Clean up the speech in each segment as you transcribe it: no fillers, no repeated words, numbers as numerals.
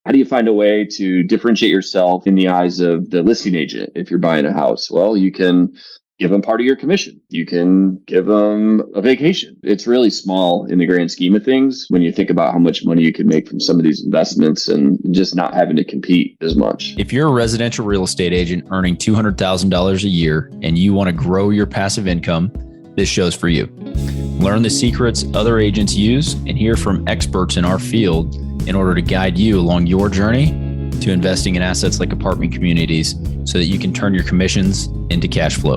how do you find a way to differentiate yourself in the eyes of the listing agent if you're buying a house? Well, you can give them part of your commission. You can give them a vacation. It's really small in the grand scheme of things when you think about how much money you can make from some of these investments and just not having to compete as much. If you're a residential real estate agent earning $200,000 a year and you want to grow your passive income, this show's for you. Learn the secrets other agents use and hear from experts in our field in order to guide you along your journey to investing in assets like apartment communities so that you can turn your commissions into cash flow.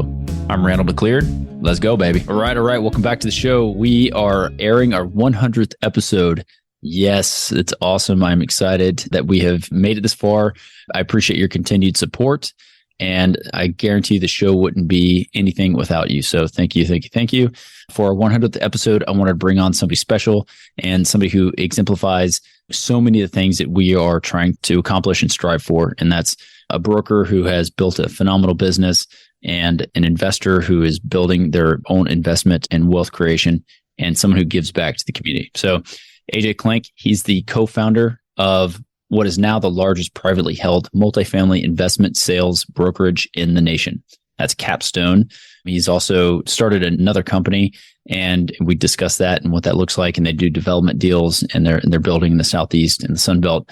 I'm Randall McLeod. Let's go, baby. All right. Welcome back to the show. We are airing our 100th episode. Yes, it's awesome. I'm excited that we have made it this far. I appreciate your continued support, and I guarantee the show wouldn't be anything without you. So thank you. For our 100th episode, I want to bring on somebody special and somebody who exemplifies so many of the things that we are trying to accomplish and strive for. And that's a broker who has built a phenomenal business and an investor who is building their own investment and wealth creation, and someone who gives back to the community. So AJ Klenk, he's the co-founder of what is now the largest privately held multifamily investment sales brokerage in the nation. That's Capstone. He's also started another company, and we discussed that and what that looks like. And they do development deals, and they're building in the Southeast and the Sun Belt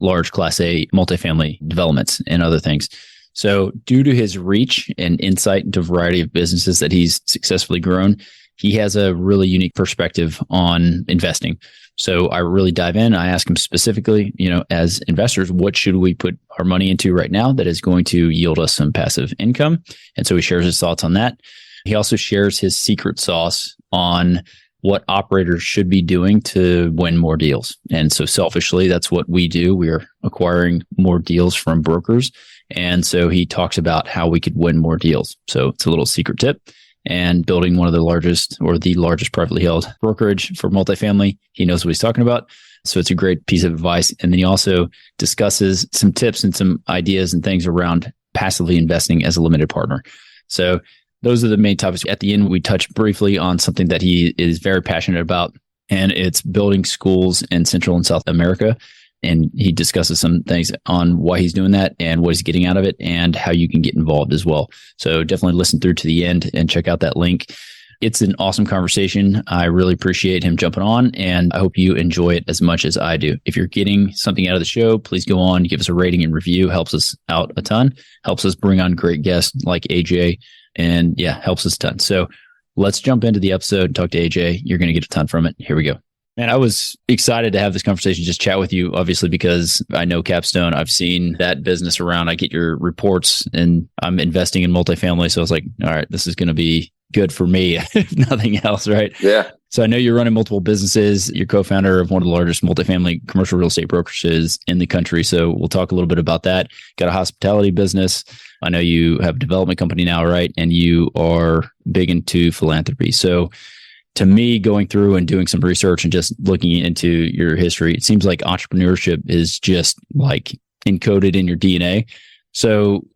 large Class A multifamily developments and other things. So due to his reach and insight into a variety of businesses that he's successfully grown, he has a really unique perspective on investing. So I really dive in. I ask him specifically, as investors, what should we put our money into right now that is going to yield us some passive income? And so he shares his thoughts on that. He also shares his secret sauce on what operators should be doing to win more deals. And so selfishly, that's what we do. We are acquiring more deals from brokers. And so he talks about how we could win more deals. So it's a little secret tip. And building one of the largest or the largest privately held brokerage for multifamily, he knows what he's talking about. So it's a great piece of advice. And then he also discusses some tips and some ideas and things around passively investing as a limited partner. So those are the main topics. At the end, we touch briefly on something that he is very passionate about, and it's building schools in Central and South America. And he discusses some things on why he's doing that and what he's getting out of it and how you can get involved as well. So definitely listen through to the end and check out that link. It's an awesome conversation. I really appreciate him jumping on, and I hope you enjoy it as much as I do. If you're getting something out of the show, please go on, give us a rating and review. Helps us out a ton. Helps us bring on great guests like AJ, and helps us a ton. So let's jump into the episode and talk to AJ. You're going to get a ton from it. Here we go. Man, I was excited to have this conversation, just chat with you, obviously, because I know Capstone. I've seen that business around. I get your reports, and I'm investing in multifamily. So I was like, all right, this is going to be good for me, if nothing else, right? Yeah. So I know you're running multiple businesses. You're co-founder of one of the largest multifamily commercial real estate brokerages in the country. So we'll talk a little bit about that. Got a hospitality business. I know you have a development company now, right? And you are big into philanthropy. So to me, going through and doing some research and just looking into your history, it seems like entrepreneurship is just like encoded in your DNA. So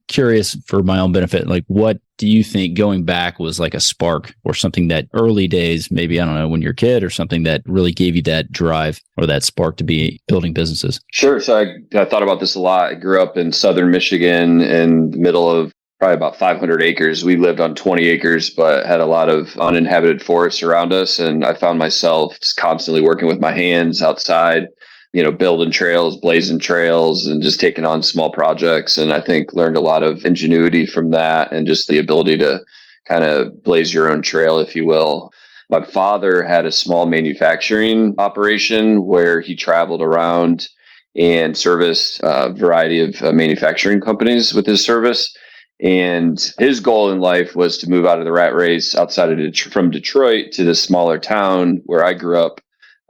curious for my own benefit, what do you think going back was like a spark or something that early days, maybe, I don't know, when you're a kid, or something that really gave you that drive or that spark to be building businesses? Sure. So I thought about this a lot. I grew up in southern Michigan in the middle of probably about 500 acres. We lived on 20 acres, but had a lot of uninhabited forests around us. And I found myself just constantly working with my hands outside, building trails, blazing trails, and just taking on small projects. And I think learned a lot of ingenuity from that, and just the ability to kind of blaze your own trail, if you will. My father had a small manufacturing operation where he traveled around and serviced a variety of manufacturing companies with his service. And his goal in life was to move out of the rat race outside of from Detroit to this smaller town where I grew up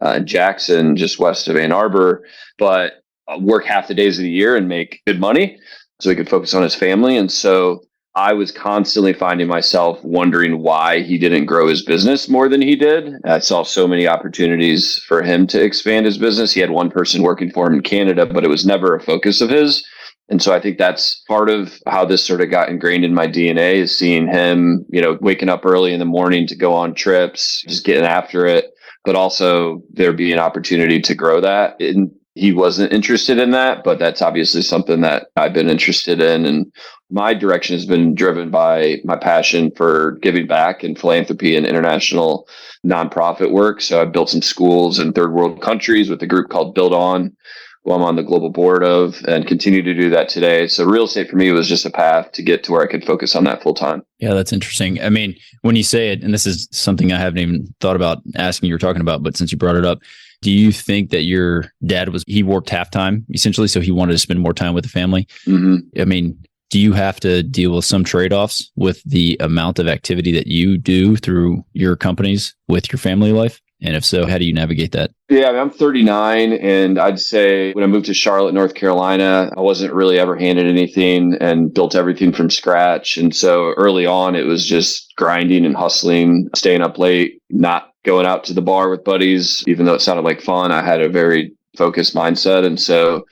in Jackson, just west of Ann Arbor, but work half the days of the year and make good money so he could focus on his family. And so I was constantly finding myself wondering why he didn't grow his business more than he did. I saw so many opportunities for him to expand his business. He had one person working for him in Canada, but it was never a focus of his. And so I think that's part of how this sort of got ingrained in my DNA, is seeing him, waking up early in the morning to go on trips, just getting after it, but also there being an opportunity to grow that. And he wasn't interested in that, but that's obviously something that I've been interested in. And my direction has been driven by my passion for giving back and philanthropy and international nonprofit work. So I've built some schools in third world countries with a group called Build On, who I'm on the global board of, and continue to do that today. So real estate for me was just a path to get to where I could focus on that full time. Yeah, that's interesting. I mean, when you say it, and this is something I haven't even thought about asking you were talking about, but since you brought it up, do you think that your dad he worked half-time essentially, so he wanted to spend more time with the family? Mm-hmm. I mean, do you have to deal with some trade-offs with the amount of activity that you do through your companies with your family life? And if so, how do you navigate that? Yeah, I'm 39, and I'd say when I moved to Charlotte, North Carolina, I wasn't really ever handed anything and built everything from scratch. And so early on, it was just grinding and hustling, staying up late, not going out to the bar with buddies, even though it sounded like fun. I had a very focused mindset. And so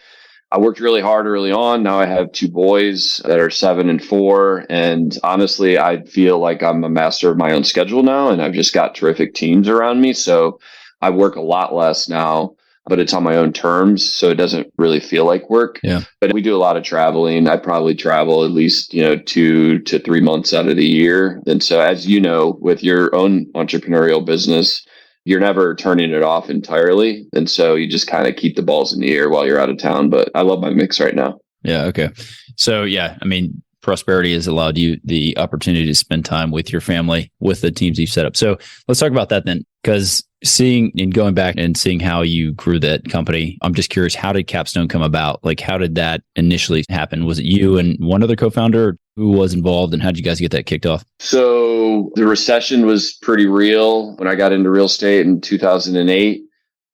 I worked really hard early on. Now I have two boys that are 7 and 4. And honestly, I feel like I'm a master of my own schedule now, and I've just got terrific teams around me. So I work a lot less now, but it's on my own terms. So it doesn't really feel like work. Yeah. But we do a lot of traveling. I probably travel at least, 2 to 3 months out of the year. And so as you know, with your own entrepreneurial business, you're never turning it off entirely. And so you just kind of keep the balls in the air while you're out of town. But I love my mix right now. Yeah. Okay. So yeah, I mean, prosperity has allowed you the opportunity to spend time with your family, with the teams you've set up. So let's talk about that then, because seeing and going back and seeing how you grew that company, I'm just curious, how did Capstone come about? Like, how did that initially happen? Was it you and one other co-founder? Who was involved, and how did you guys get that kicked off? So the recession was pretty real when I got into real estate in 2008,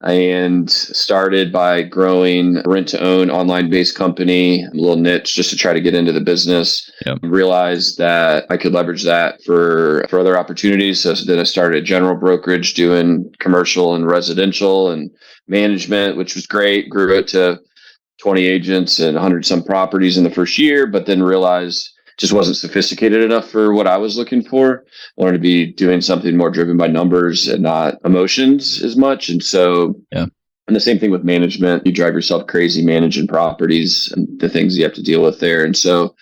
and started by growing a rent-to-own online-based company, a little niche just to try to get into the business. Yep. Realized that I could leverage that for other opportunities. So then I started a general brokerage doing commercial and residential and management, which was great. Grew it to 20 agents and 100 some properties in the first year, but then realized just wasn't sophisticated enough for what I was looking for. I wanted to be doing something more driven by numbers and not emotions as much. And so, and the same thing with management. You drive yourself crazy managing properties and the things you have to deal with there. And so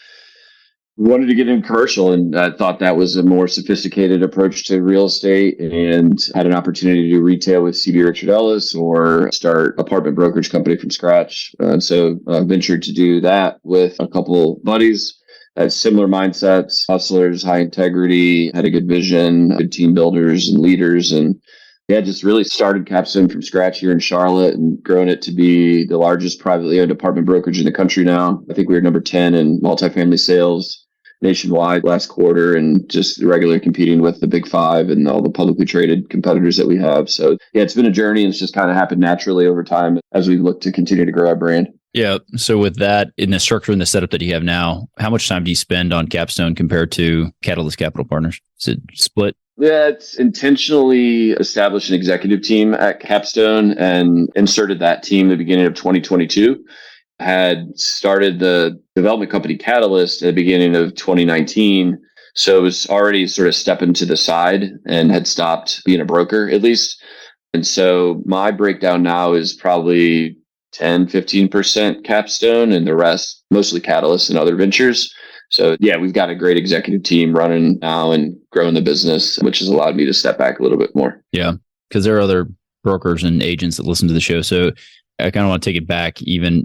wanted to get in commercial, and I thought that was a more sophisticated approach to real estate, and had an opportunity to do retail with CB Richard Ellis or start apartment brokerage company from scratch. And so I ventured to do that with a couple buddies. Had similar mindsets, hustlers, high integrity, had a good vision, good team builders and leaders. And just really started Capstone from scratch here in Charlotte and grown it to be the largest privately owned apartment brokerage in the country now. I think we were number 10 in multifamily sales nationwide last quarter, and just regularly competing with the big 5 and all the publicly traded competitors that we have. So it's been a journey, and it's just kind of happened naturally over time as we look to continue to grow our brand. Yeah. So with that, in the structure and the setup that you have now, how much time do you spend on Capstone compared to Catalyst Capital Partners? Is it split? Yeah, it's intentionally established an executive team at Capstone and inserted that team at the beginning of 2022. Had started the development company Catalyst at the beginning of 2019. So it was already sort of stepping to the side and had stopped being a broker at least. And so my breakdown now is probably 10-15% Capstone, and the rest mostly Catalyst and other ventures. So we've got a great executive team running now and growing the business, which has allowed me to step back a little bit more. Yeah, because there are other brokers and agents that listen to the show. So I kind of want to take it back, even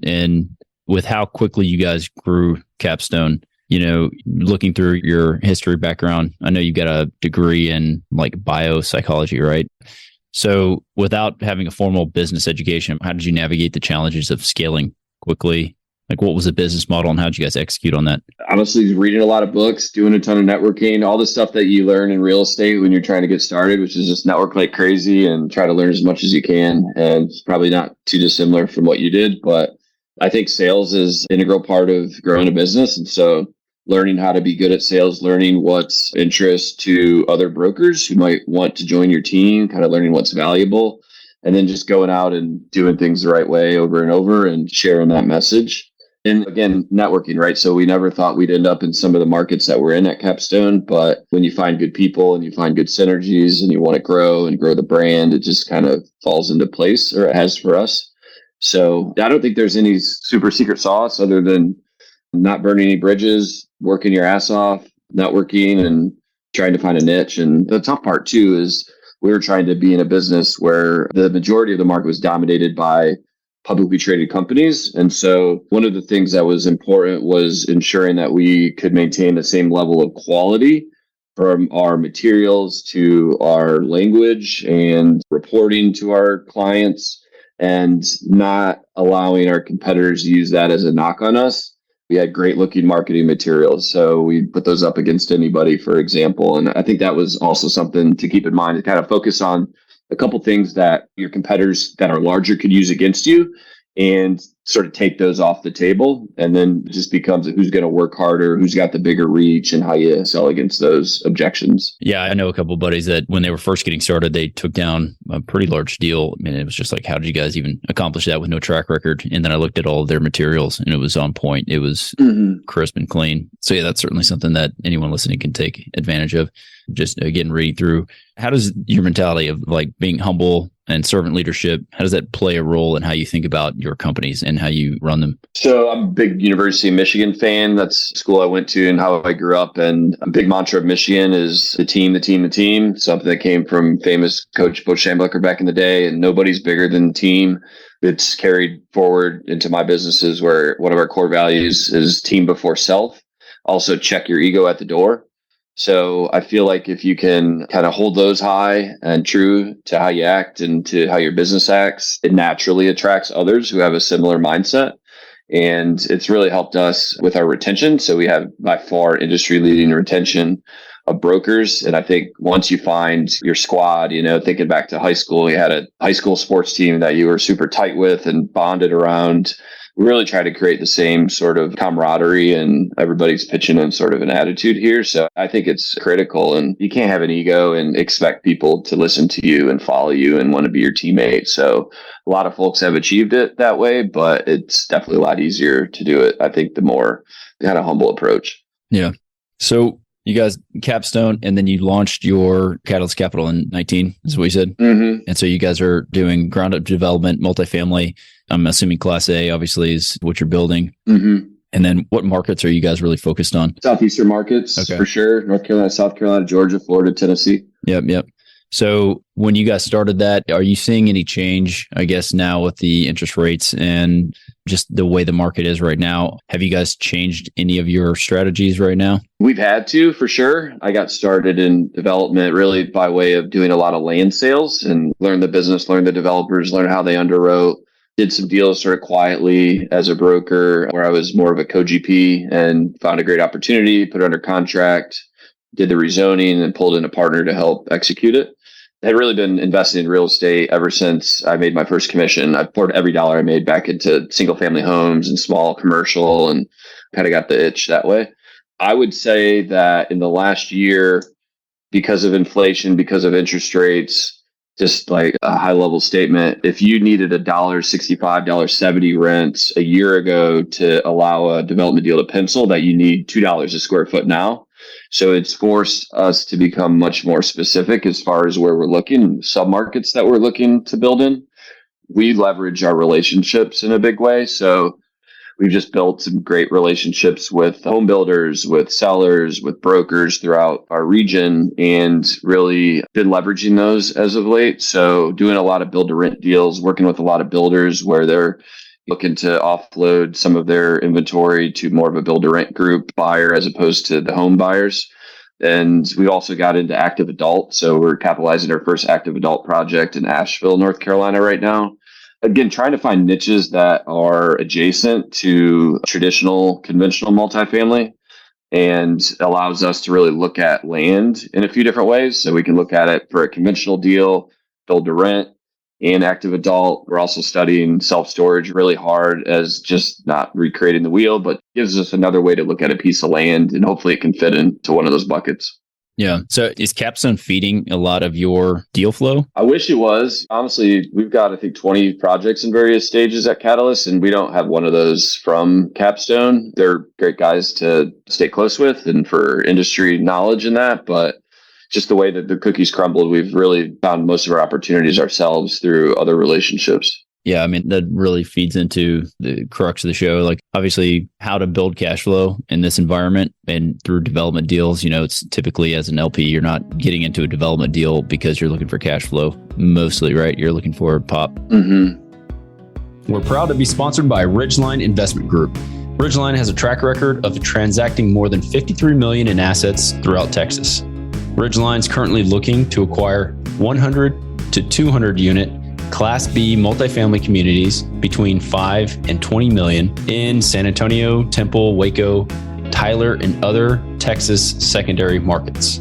with how quickly you guys grew Capstone. Looking through your history background, I know you got a degree in like biopsychology, right? So without having a formal business education, how did you navigate the challenges of scaling quickly? Like, what was the business model and how did you guys execute on that? Honestly, reading a lot of books, doing a ton of networking, all the stuff that you learn in real estate when you're trying to get started, which is just network like crazy and try to learn as much as you can. And it's probably not too dissimilar from what you did, but I think sales is an integral part of growing a business. And so learning how to be good at sales, learning what's interest to other brokers who might want to join your team, kind of learning what's valuable, and then just going out and doing things the right way over and over and sharing that message. And again, networking, right? So we never thought we'd end up in some of the markets that we're in at Capstone, but when you find good people and you find good synergies and you want to grow and grow the brand, it just kind of falls into place, or it has for us. So I don't think there's any super secret sauce other than not burning any bridges, working your ass off, networking, and trying to find a niche. And the tough part too is we were trying to be in a business where the majority of the market was dominated by publicly traded companies. And so one of the things that was important was ensuring that we could maintain the same level of quality from our materials to our language and reporting to our clients, and not allowing our competitors to use that as a knock on us. We had great looking marketing materials, so we put those up against anybody, for example. And I think that was also something to keep in mind, to kind of focus on a couple things that your competitors that are larger could use against you, and sort of take those off the table. And then it just becomes who's going to work harder, who's got the bigger reach, and how you sell against those objections. Yeah, I know a couple of buddies that when they were first getting started, they took down a pretty large deal. I mean, it was just like, how did you guys even accomplish that with no track record? And then I looked at all of their materials and it was on point. It was crisp and clean. So yeah, that's certainly something that anyone listening can take advantage of. Just again, reading through, how does your mentality of like being humble and servant leadership, how does that play a role in how you think about your companies and how you run them? So I'm a big University of Michigan fan. That's the school I went to and how I grew up. And a big mantra of Michigan is the team, the team, the team. Something that came from famous coach Bo Schembechler back in the day. And nobody's bigger than the team. It's carried forward into my businesses, where one of our core values is team before self. Also, check your ego at the door. So I feel like if you can kind of hold those high and true to how you act and to how your business acts, it naturally attracts others who have a similar mindset. And it's really helped us with our retention. So we have by far industry leading retention of brokers. And I think once you find your squad, thinking back to high school, you had a high school sports team that you were super tight with and bonded around. We really try to create the same sort of camaraderie, and everybody's pitching in sort of an attitude here. So I think it's critical, and you can't have an ego and expect people to listen to you and follow you and want to be your teammate. So a lot of folks have achieved it that way, but it's definitely a lot easier to do it, I think, the more kind of humble approach. Yeah. So you guys, Capstone, and then you launched your Catalyst Capital in 19, is what you said. Mm-hmm. And so you guys are doing ground up development, multifamily. I'm assuming Class A obviously is what you're building. Mm-hmm. And then what markets are you guys really focused on? Southeastern markets, for sure. North Carolina, South Carolina, Georgia, Florida, Tennessee. Yep. So when you guys started that, are you seeing any change, I guess, now with the interest rates and just the way the market is right now? Have you guys changed any of your strategies right now? We've had to, for sure. I got started in development really by way of doing a lot of land sales and learn the business, learn the developers, learn how they underwrote. Did some deals sort of quietly as a broker where I was more of a co-GP, and found a great opportunity, put it under contract, did the rezoning, and pulled in a partner to help execute it. I had really been investing in real estate ever since I made my first commission. I poured every dollar I made back into single family homes and small commercial, and kind of got the itch that way. I would say that in the last year, because of inflation, because of interest rates, just like a high level statement, if you needed $1.65, $1.70 rents a year ago to allow a development deal to pencil, that you need $2 a square foot now. So it's forced us to become much more specific as far as where we're looking, submarkets that we're looking to build in. We leverage our relationships in a big way. So we've just built some great relationships with home builders, with sellers, with brokers throughout our region, and really been leveraging those as of late. So doing a lot of build to rent deals, working with a lot of builders where they're looking to offload some of their inventory to more of a build to rent group buyer as opposed to the home buyers. And we also got into active adult. So we're capitalizing our first active adult project in Asheville, North Carolina right now. Again, trying to find niches that are adjacent to traditional, conventional multifamily, and allows us to really look at land in a few different ways. So we can look at it for a conventional deal, build to rent, and active adult. We're also studying self-storage really hard, as just not recreating the wheel, but gives us another way to look at a piece of land, and hopefully it can fit into one of those buckets. Yeah. So is Capstone feeding a lot of your deal flow? I wish it was. Honestly, we've got, I think, 20 projects in various stages at Catalyst, and we don't have one of those from Capstone. They're great guys to stay close with and for industry knowledge in that. But just the way that the cookies crumbled, we've really found most of our opportunities ourselves through other relationships. Yeah, I mean, that really feeds into the crux of the show. Like, obviously, how to build cash flow in this environment and through development deals. It's typically as an LP, you're not getting into a development deal because you're looking for cash flow mostly, right? You're looking for pop. Mm-hmm. We're proud to be sponsored by Ridgeline Investment Group. Ridgeline has a track record of transacting more than $53 million in assets throughout Texas. Ridgeline is currently looking to acquire 100 to 200 unit Class B multifamily communities between 5 and 20 million in San Antonio, Temple, Waco, Tyler, and other Texas secondary markets.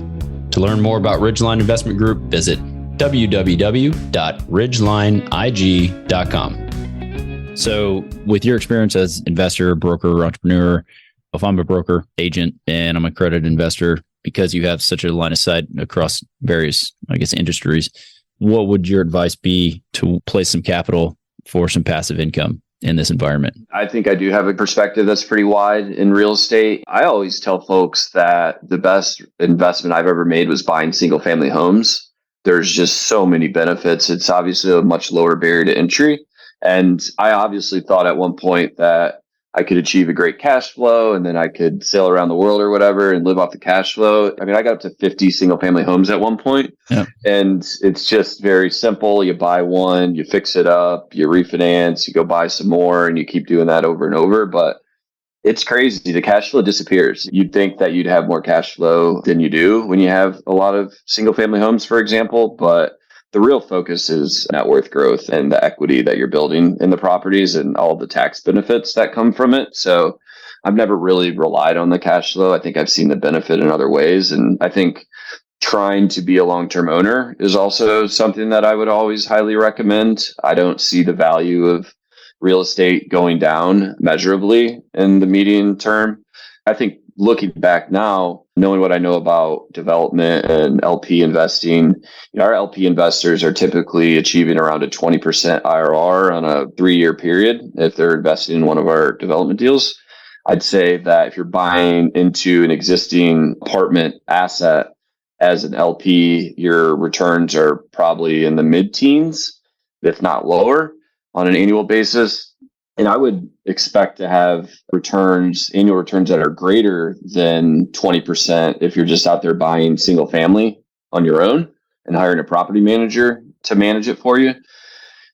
To learn more about Ridgeline Investment Group, visit www.ridgelineig.com. So with your experience as investor, broker, entrepreneur, if I'm a broker, agent, and I'm a accredited investor, because you have such a line of sight across various, industries, what would your advice be to place some capital for some passive income in this environment? I think I do have a perspective that's pretty wide in real estate. I always tell folks that the best investment I've ever made was buying single family homes. There's just so many benefits. It's obviously a much lower barrier to entry. And I obviously thought at one point that I could achieve a great cash flow and then I could sail around the world or whatever and live off the cash flow. I mean, I got up to 50 single family homes at one point. Yeah. And it's just very simple. You buy one, you fix it up, you refinance, you go buy some more, and you keep doing that over and over. But it's crazy. The cash flow disappears. You'd think that you'd have more cash flow than you do when you have a lot of single family homes, for example. But the real focus is net worth growth and the equity that you're building in the properties and all the tax benefits that come from it. So I've never really relied on the cash flow. I think I've seen the benefit in other ways. And I think trying to be a long-term owner is also something that I would always highly recommend. I don't see the value of real estate going down measurably in the medium term. I think looking back now, knowing what I know about development and LP investing, our LP investors are typically achieving around a 20% IRR on a 3-year period if they're investing in one of our development deals. I'd say that if you're buying into an existing apartment asset as an LP, your returns are probably in the mid-teens, if not lower, on an annual basis. And I would expect to have annual returns that are greater than 20% if you're just out there buying single family on your own and hiring a property manager to manage it for you.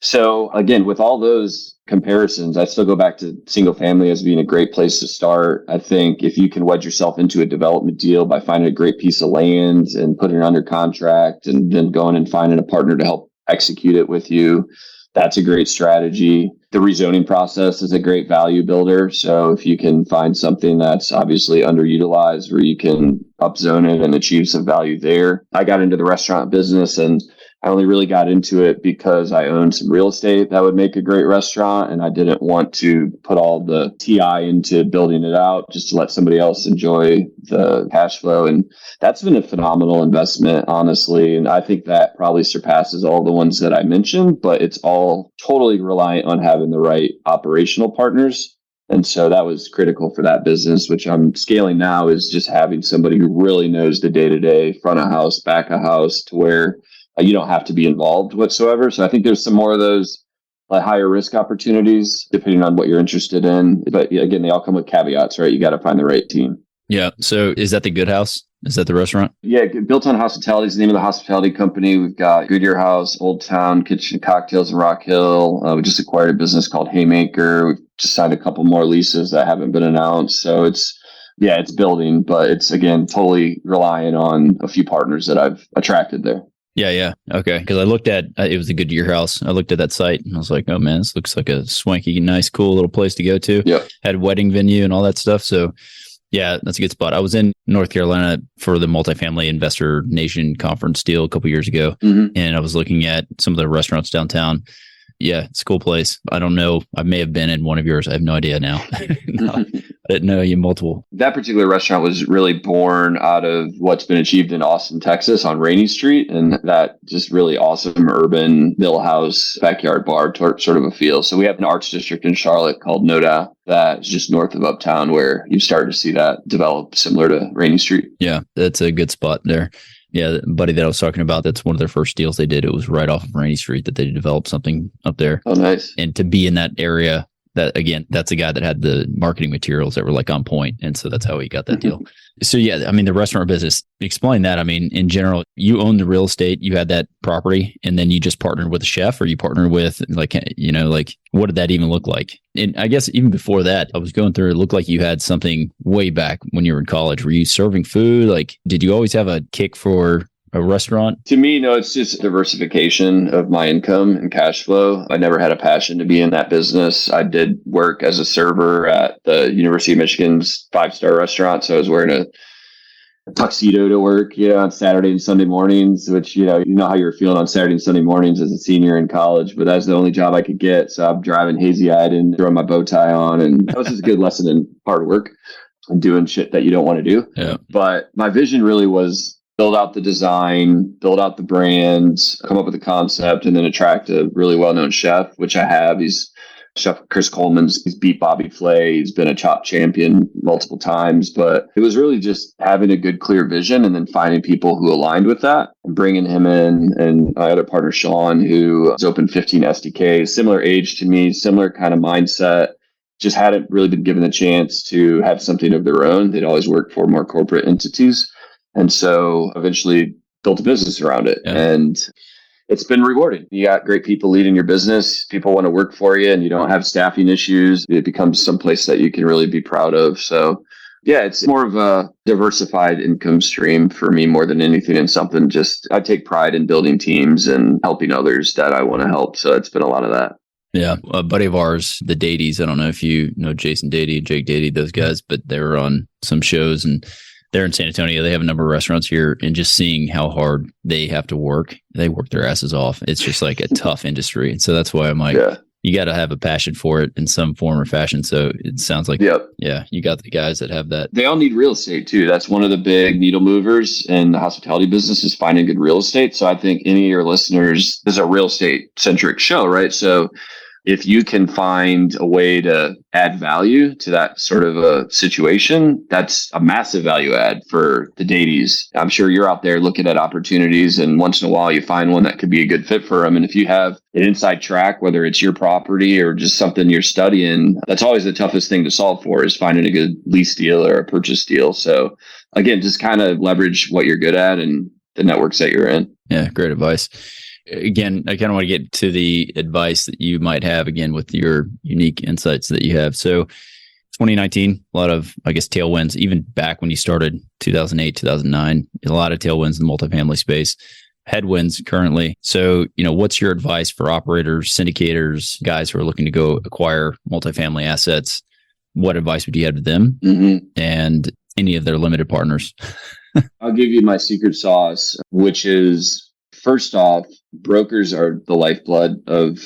So again, with all those comparisons, I still go back to single family as being a great place to start. I think if you can wedge yourself into a development deal by finding a great piece of land and putting it under contract and then going and finding a partner to help execute it with you, that's a great strategy. The rezoning process is a great value builder. So if you can find something that's obviously underutilized where you can upzone it and achieve some value there. I got into the restaurant business and I only really got into it because I owned some real estate that would make a great restaurant. And I didn't want to put all the TI into building it out just to let somebody else enjoy the cash flow. And that's been a phenomenal investment, honestly. And I think that probably surpasses all the ones that I mentioned, but it's all totally reliant on having the right operational partners. And so that was critical for that business, which I'm scaling now, is just having somebody who really knows the day-to-day, front of house, back of house, to where you don't have to be involved whatsoever. So I think there's some more of those higher risk opportunities, depending on what you're interested in. But again, they all come with caveats, right? You got to find the right team. Yeah. So is that the Good House? Is that the restaurant? Yeah. Built on Hospitality is the name of the hospitality company. We've got Goodyear House, Old Town, Kitchen Cocktails in Rock Hill. We just acquired a business called Haymaker. We've just signed a couple more leases that haven't been announced. So it's building, but it's, again, totally relying on a few partners that I've attracted there. Yeah. Okay. Because I looked at, it was a Goodyear House. I looked at that site and I was like, oh man, this looks like a swanky, nice, cool little place to go to. Yeah. Had a wedding venue and all that stuff. So yeah, that's a good spot. I was in North Carolina for the Multifamily Investor Nation conference deal a couple years ago. Mm-hmm. And I was looking at some of the restaurants downtown. Yeah, it's a cool place. I don't know. I may have been in one of yours. I have no idea now. No, I didn't know you multiple. That particular restaurant was really born out of what's been achieved in Austin, Texas on Rainey Street. And that just really awesome urban mill house, backyard bar sort of a feel. So we have an arts district in Charlotte called Noda that is just north of Uptown, where you start to see that develop similar to Rainey Street. Yeah, that's a good spot there. Yeah, the buddy that I was talking about, that's one of their first deals they did. It was right off of Rainy Street that they developed something up there. Oh, nice. And to be in that area, that again, that's a guy that had the marketing materials that were like on point. And so that's how he got that deal. So yeah, I mean, the restaurant business, explain that. I mean, in general, you own the real estate, you had that property, and then you just partnered with a chef, or you partnered with like, what did that even look like? And I guess even before that, I was going through, it looked like you had something way back when you were in college. Were you serving food? Like, did you always have a kick for a restaurant? To me, no, it's just diversification of my income and cash flow. I never had a passion to be in that business. I did work as a server at the University of Michigan's 5-star restaurant. So I was wearing a tuxedo to work, on Saturday and Sunday mornings, which, you know how you were feeling on Saturday and Sunday mornings as a senior in college, but that's the only job I could get. So I'm driving hazy-eyed and throwing my bow tie on. And that was just a good lesson in hard work and doing shit that you don't want to do. Yeah. But my vision really was build out the design, build out the brand, come up with a concept, and then attract a really well-known chef, which I have. He's Chef Chris Coleman's. He's beat Bobby Flay. He's been a CHOP champion multiple times. But it was really just having a good, clear vision and then finding people who aligned with that and bringing him in. And my other partner, Sean, who has opened 15 SDKs, similar age to me, similar kind of mindset. Just hadn't really been given the chance to have something of their own. They'd always worked for more corporate entities. And so eventually built a business around it. Yeah. And it's been rewarding. You got great people leading your business. People want to work for you and you don't have staffing issues. It becomes someplace that you can really be proud of. So yeah, it's more of a diversified income stream for me more than anything, and something just I take pride in building teams and helping others that I want to help. So it's been a lot of that. Yeah. A buddy of ours, the Daties, I don't know if you know Jason Datey, Jake Datey, those guys, but they were on some shows and they're in San Antonio. They have a number of restaurants here, and just seeing how hard they have to work, they work their asses off. It's just like a tough industry. And so that's why I'm like, you got to have a passion for it in some form or fashion. So it sounds like, you got the guys that have that. They all need real estate too. That's one of the big needle movers in the hospitality business, is finding good real estate. So I think any of your listeners, this is a real estate centric show, right? So if you can find a way to add value to that sort of a situation, that's a massive value add for the Daties. I'm sure you're out there looking at opportunities, and once in a while you find one that could be a good fit for them. And if you have an inside track, whether it's your property or just something you're studying, that's always the toughest thing to solve for, is finding a good lease deal or a purchase deal. So again, just kind of leverage what you're good at and the networks that you're in. Yeah, great advice. Again, I kind of want to get to the advice that you might have, again, with your unique insights that you have. So 2019, a lot of, I guess, tailwinds, even back when you started 2008, 2009, a lot of tailwinds in the multifamily space, headwinds currently. So, what's your advice for operators, syndicators, guys who are looking to go acquire multifamily assets? What advice would you have to them and any of their limited partners? I'll give you my secret sauce, which is, first off, brokers are the lifeblood of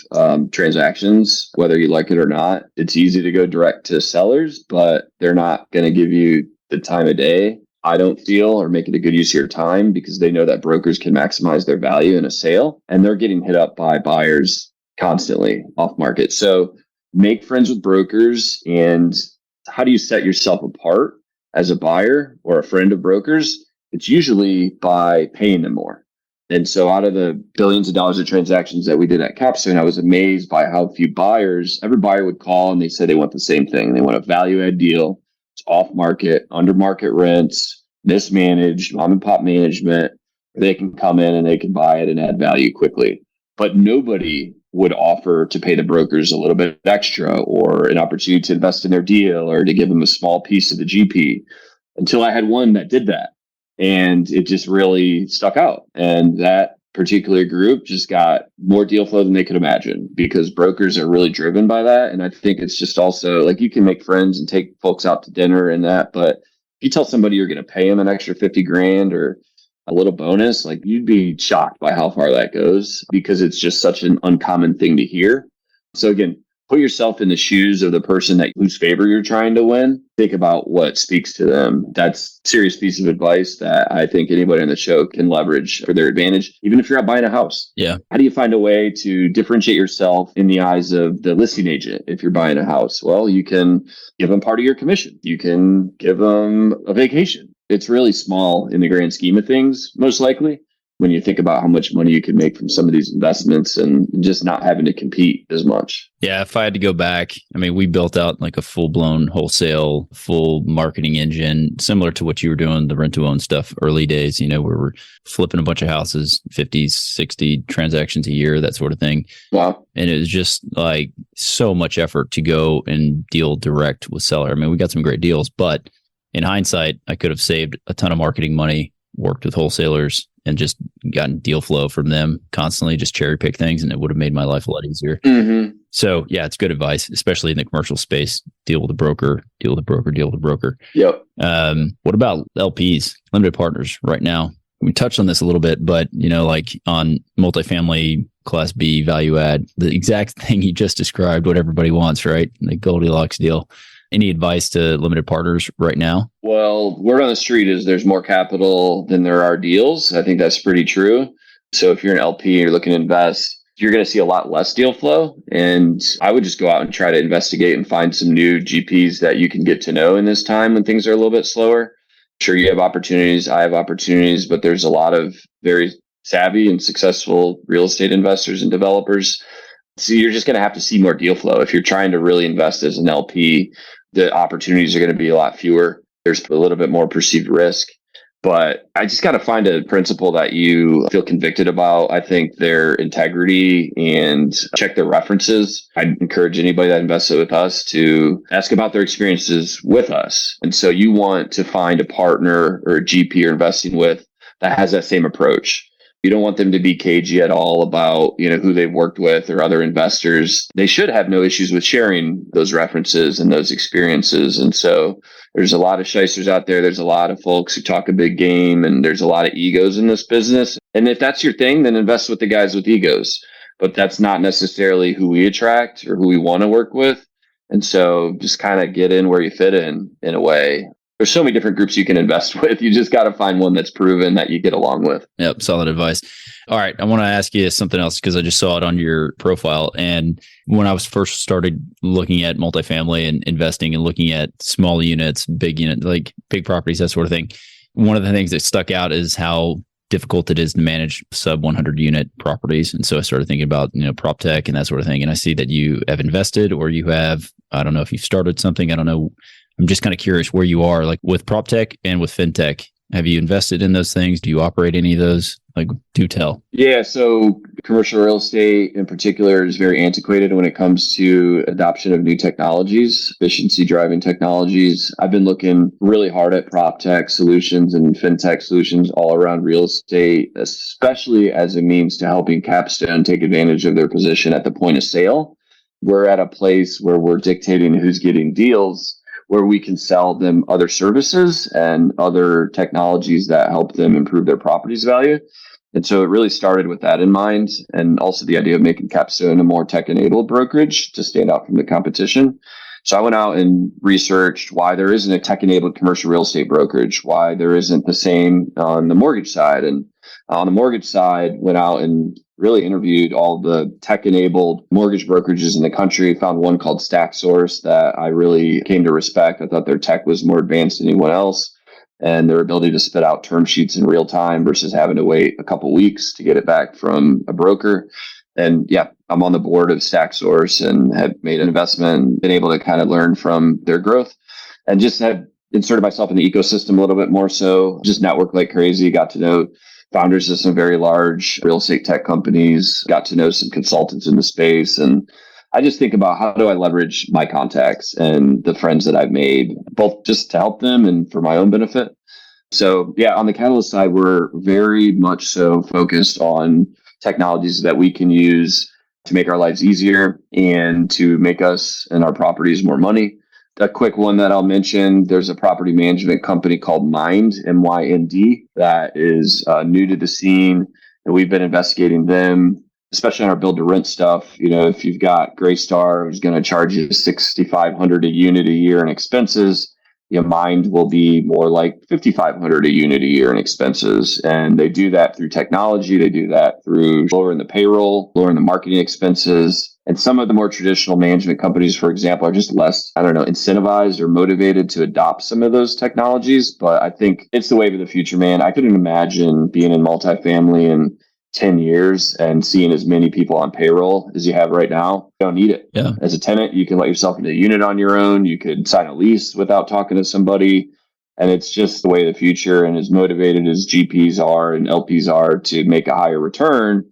transactions, whether you like it or not. It's easy to go direct to sellers, but they're not going to give you the time of day, I don't feel, or make it a good use of your time, because they know that brokers can maximize their value in a sale, and they're getting hit up by buyers constantly off market. So make friends with brokers. And how do you set yourself apart as a buyer or a friend of brokers? It's usually by paying them more. And so out of the billions of dollars of transactions that we did at Capstone, I was amazed by how few buyers, every buyer would call and they said they want the same thing. They want a value add deal. It's off market, under market rents, mismanaged, mom and pop management. They can come in and they can buy it and add value quickly. But nobody would offer to pay the brokers a little bit extra, or an opportunity to invest in their deal, or to give them a small piece of the GP, until I had one that did that. And it just really stuck out. And that particular group just got more deal flow than they could imagine, because brokers are really driven by that. And I think it's just also like, you can make friends and take folks out to dinner and that, but if you tell somebody you're going to pay them an extra 50 grand or a little bonus, like, you'd be shocked by how far that goes, because it's just such an uncommon thing to hear. So again, put yourself in the shoes of the person whose favor you're trying to win. Think about what speaks to them. That's a serious piece of advice that I think anybody on the show can leverage for their advantage, even if you're not buying a house. Yeah. How do you find a way to differentiate yourself in the eyes of the listing agent if you're buying a house? Well, you can give them part of your commission. You can give them a vacation. It's really small in the grand scheme of things, most likely, when you think about how much money you can make from some of these investments and just not having to compete as much. Yeah, if I had to go back, I mean, we built out like a full-blown wholesale, full marketing engine, similar to what you were doing, the rent-to-own stuff, early days, where we're flipping a bunch of houses, 50, 60 transactions a year, that sort of thing. Wow. And it was just like so much effort to go and deal direct with seller. I mean, we got some great deals, but in hindsight, I could have saved a ton of marketing money, worked with wholesalers, and just gotten deal flow from them constantly, just cherry pick things, and it would have made my life a lot easier. Mm-hmm. So yeah, it's good advice, especially in the commercial space. Deal with a broker, deal with a broker, deal with a broker. Yep. What about LPs, limited partners right now? We touched on this a little bit, but like on multifamily class B value add, the exact thing you just described, what everybody wants, right? The Goldilocks deal. Any advice to limited partners right now? Well, word on the street is there's more capital than there are deals. I think that's pretty true. So if you're an LP and you're looking to invest, you're going to see a lot less deal flow. And I would just go out and try to investigate and find some new GPs that you can get to know in this time when things are a little bit slower. Sure, you have opportunities. I have opportunities, but there's a lot of very savvy and successful real estate investors and developers. So you're just going to have to see more deal flow. If you're trying to really invest as an LP, the opportunities are going to be a lot fewer. There's a little bit more perceived risk, but I just got to find a principal that you feel convicted about. I think their integrity and check their references. I'd encourage anybody that invests with us to ask about their experiences with us. And so you want to find a partner or a GP you're investing with that has that same approach. You don't want them to be cagey at all about, who they've worked with or other investors. They should have no issues with sharing those references and those experiences. And so there's a lot of shysters out there. There's a lot of folks who talk a big game, and there's a lot of egos in this business. And if that's your thing, then invest with the guys with egos. But that's not necessarily who we attract or who we want to work with. And so just kind of get in where you fit in a way. There's so many different groups you can invest with. You just got to find one that's proven that you get along with. Yep. Solid advice. All right. I want to ask you something else because I just saw it on your profile. And when I was first started looking at multifamily and investing and looking at small units, big units, like big properties, that sort of thing, one of the things that stuck out is how difficult it is to manage sub 100 unit properties. And so I started thinking about, proptech and that sort of thing. And I see that you have invested, or you have, I don't know if you've started something. I don't know. I'm just kind of curious where you are, like with proptech and with fintech. Have you invested in those things? Do you operate any of those? Like, do tell. Yeah. So commercial real estate in particular is very antiquated when it comes to adoption of new technologies, efficiency driving technologies. I've been looking really hard at proptech solutions and fintech solutions all around real estate, especially as a means to helping Capstone take advantage of their position at the point of sale. We're at a place where we're dictating who's getting deals, where we can sell them other services and other technologies that help them improve their property's value. And so it really started with that in mind, and also the idea of making Capstone a more tech-enabled brokerage to stand out from the competition. So I went out and researched why there isn't a tech-enabled commercial real estate brokerage, why there isn't the same on the mortgage side. And on the mortgage side, went out and really interviewed all the tech-enabled mortgage brokerages in the country, found one called StackSource that I really came to respect. I thought their tech was more advanced than anyone else, and their ability to spit out term sheets in real time versus having to wait a couple weeks to get it back from a broker. And yeah, I'm on the board of StackSource and have made an investment and been able to kind of learn from their growth and just have inserted myself in the ecosystem a little bit more. So just network like crazy, got to know founders of some very large real estate tech companies, got to know some consultants in the space. And I just think about how do I leverage my contacts and the friends that I've made, both just to help them and for my own benefit. So yeah, on the Catalyst side, we're very much so focused on technologies that we can use to make our lives easier and to make us and our properties more money. A quick one that I'll mention, there's a property management company called Mind, MYND, that is new to the scene. And we've been investigating them especially on our build to rent stuff. If you've got Greystar, who's going to charge you $6,500 a unit a year in expenses, mine will be more like $5,500 a unit a year in expenses. And they do that through technology. They do that through lowering the payroll, lowering the marketing expenses. And some of the more traditional management companies, for example, are just less, incentivized or motivated to adopt some of those technologies. But I think it's the wave of the future, man. I couldn't imagine being in multifamily in 10 years and seeing as many people on payroll as you have right now. You don't need it. Yeah. As a tenant, you can let yourself into a unit on your own. You could sign a lease without talking to somebody. And it's just the way of the future. And as motivated as GPs are and LPs are to make a higher return,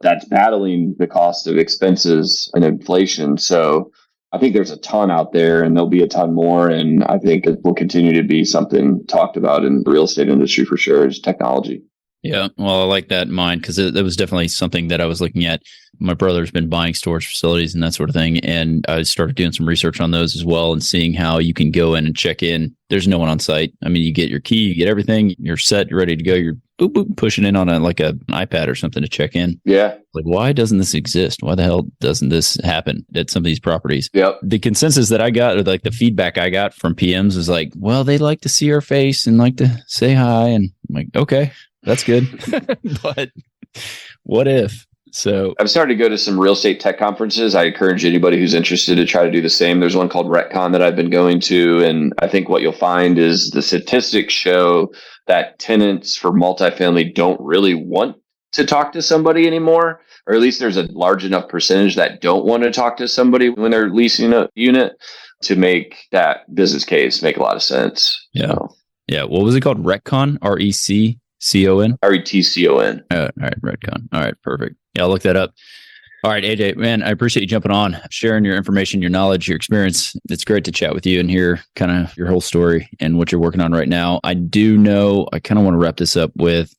that's battling the cost of expenses and inflation. So I think there's a ton out there, and there'll be a ton more. And I think it will continue to be something talked about in the real estate industry for sure, is technology. Yeah, well, I like that in mind, because it was definitely something that I was looking at. My brother's been buying storage facilities and that sort of thing, and I started doing some research on those as well and seeing how you can go in and check in. There's no one on site. I mean, you get your key, you get everything, you're set, you're ready to go. You're boop, boop, pushing in on an iPad or something to check in. Yeah. Like, why doesn't this exist? Why the hell doesn't this happen at some of these properties? Yep. The consensus that I got, or like the feedback I got from PMs, is like, well, they like to see our face and like to say hi. And I'm like, okay. That's good. But what if? So I've started to go to some real estate tech conferences. I encourage anybody who's interested to try to do the same. There's one called RetCon that I've been going to. And I think what you'll find is the statistics show that tenants for multifamily don't really want to talk to somebody anymore, or at least there's a large enough percentage that don't want to talk to somebody when they're leasing a unit to make that business case make a lot of sense. Yeah. So. Yeah. What was it called? RetCon? RECCON? RETCON. All right. RetCon. All right. Perfect. Yeah. I'll look that up. All right, AJ, man, I appreciate you jumping on, sharing your information, your knowledge, your experience. It's great to chat with you and hear kind of your whole story and what you're working on right now. I do know I kind of want to wrap this up with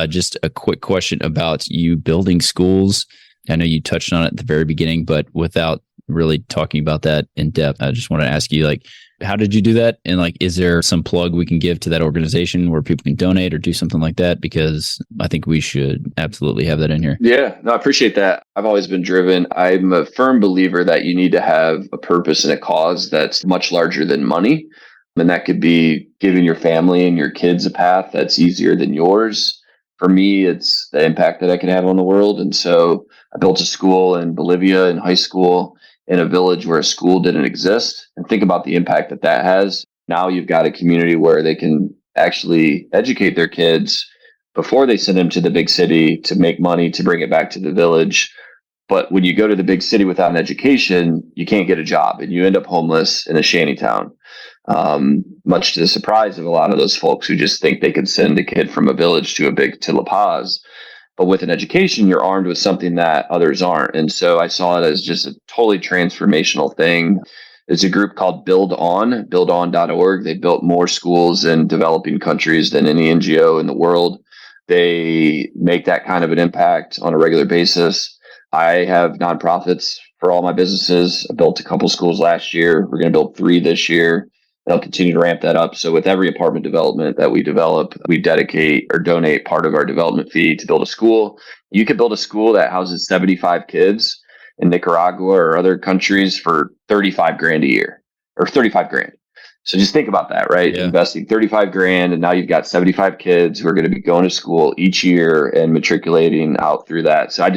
just a quick question about you building schools. I know you touched on it at the very beginning, but without really talking about that in depth, I just want to ask you, how did you do that? And is there some plug we can give to that organization where people can donate or do something like that? Because I think we should absolutely have that in here. Yeah, no, I appreciate that. I've always been driven. I'm a firm believer that you need to have a purpose and a cause that's much larger than money. And that could be giving your family and your kids a path that's easier than yours. For me, it's the impact that I can have on the world. And so I built a school in Bolivia in high school, in a village where a school didn't exist, and think about the impact that that has. Now you've got a community where they can actually educate their kids before they send them to the big city to make money to bring it back to the village. But when you go to the big city without an education, you can't get a job and you end up homeless in a shanty town. Much to the surprise of a lot of those folks who just think they can send a kid from a village to La Paz. But with an education, you're armed with something that others aren't. And so I saw it as just a totally transformational thing. It's a group called buildon.org. They built more schools in developing countries than any NGO in the world. They make that kind of an impact on a regular basis. I have nonprofits for all my businesses. I built a couple schools last year. We're going to build 3 this year. They'll continue to ramp that up. So with every apartment development that we develop, we dedicate or donate part of our development fee to build a school. You could build a school that houses 75 kids in Nicaragua or other countries for $35,000 a year, or $35,000. So just think about that, right? Yeah. Investing $35,000, and now you've got 75 kids who are going to be going to school each year and matriculating out through that. So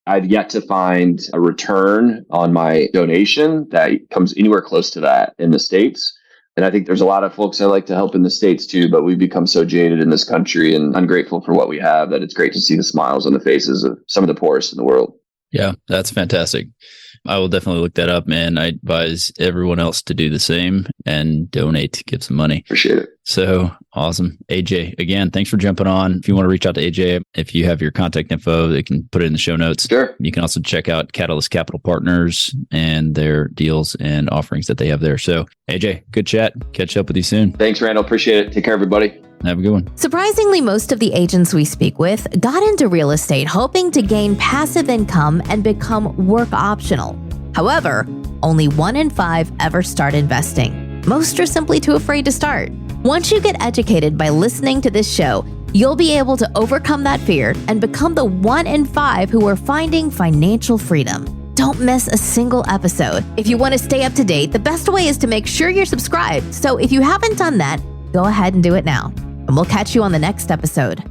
I've yet to find a return on my donation that comes anywhere close to that in the States. And I think there's a lot of folks I like to help in the States too, but we've become so jaded in this country and ungrateful for what we have that it's great to see the smiles on the faces of some of the poorest in the world. Yeah, that's fantastic. I will definitely look that up, man. I advise everyone else to do the same and donate, give some money. Appreciate it. So awesome. AJ, again, thanks for jumping on. If you want to reach out to AJ, if you have your contact info, they can put it in the show notes. Sure. You can also check out Catalyst Capital Partners and their deals and offerings that they have there. So AJ, good chat. Catch up with you soon. Thanks, Randall. Appreciate it. Take care, everybody. Have a good one. Surprisingly, most of the agents we speak with got into real estate hoping to gain passive income and become work optional. However, only 1 in 5 ever start investing. Most are simply too afraid to start. Once you get educated by listening to this show, you'll be able to overcome that fear and become the 1 in 5 who are finding financial freedom. Don't miss a single episode. If you want to stay up to date, the best way is to make sure you're subscribed. So if you haven't done that, go ahead and do it now. And we'll catch you on the next episode.